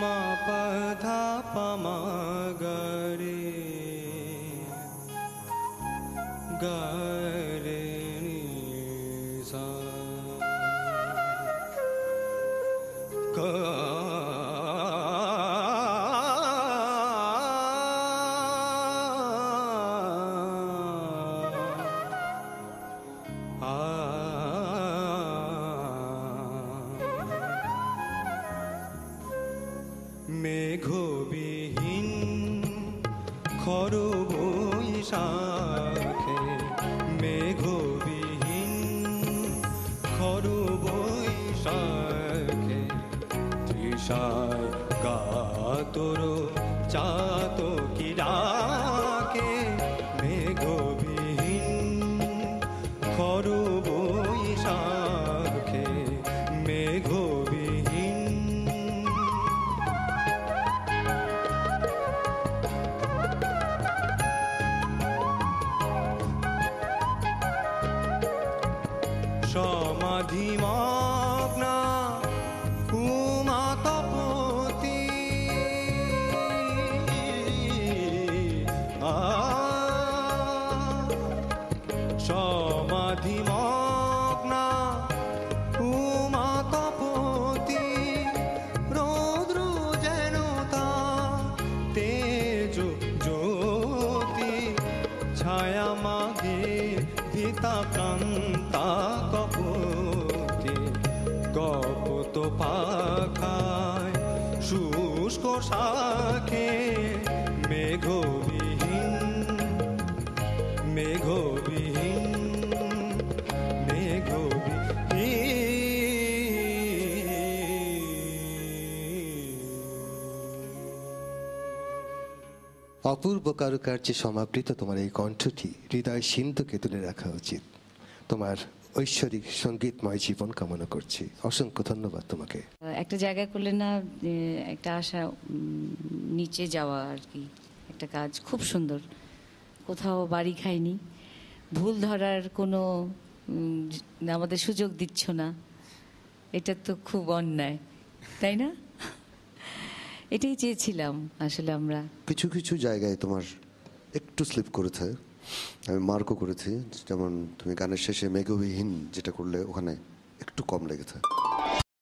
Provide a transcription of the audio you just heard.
মা পা ধা পা মা গা রে গা রে নি সা গা মেঘবিহীন খর বৈশাখে মেঘবিহীন খর বৈশাখে তৃষায় কাতর চাতকি ডাকে মেঘবিহীন খর বৈশাখে মেঘবিহীন সমাধিমগ্না উমা তপতি সমাধিমগ্না উমা তপতি রৌদ্র যেন তা তেজ জ্যোতি ছায়া মাগে ভিতা কান্তা কপতি কপত পাখায় শুষ্ক শাখে মেঘবিহীন মেঘবিহীন অপূর্ব কারুকার্যে সমাবৃত তোমার এই কণ্ঠটি হৃদয় সিন্ধুকে তুলে রাখা উচিত। তোমার ঐশ্বরিক সঙ্গীতময় জীবন কামনা করছি। অসংখ্য ধন্যবাদ তোমাকে। একটা জায়গা করলে না একটা আশা নিচে যাওয়া আর কি, একটা কাজ খুব সুন্দর। কোথাও বাড়ি খাইনি, ভুল ধরার কোনো আমাদের সুযোগ দিচ্ছ না, এটা তো খুব অন্যায়, তাই না? এটাই চেয়েছিলাম আসলে আমরা। কিছু কিছু জায়গায় তোমার একটু স্লিপ করেছে, আমি মার্কও করেছি। যেমন তুমি গানের শেষে মেঘবিহীন যেটা করলে ওখানে একটু কম লেগেছে।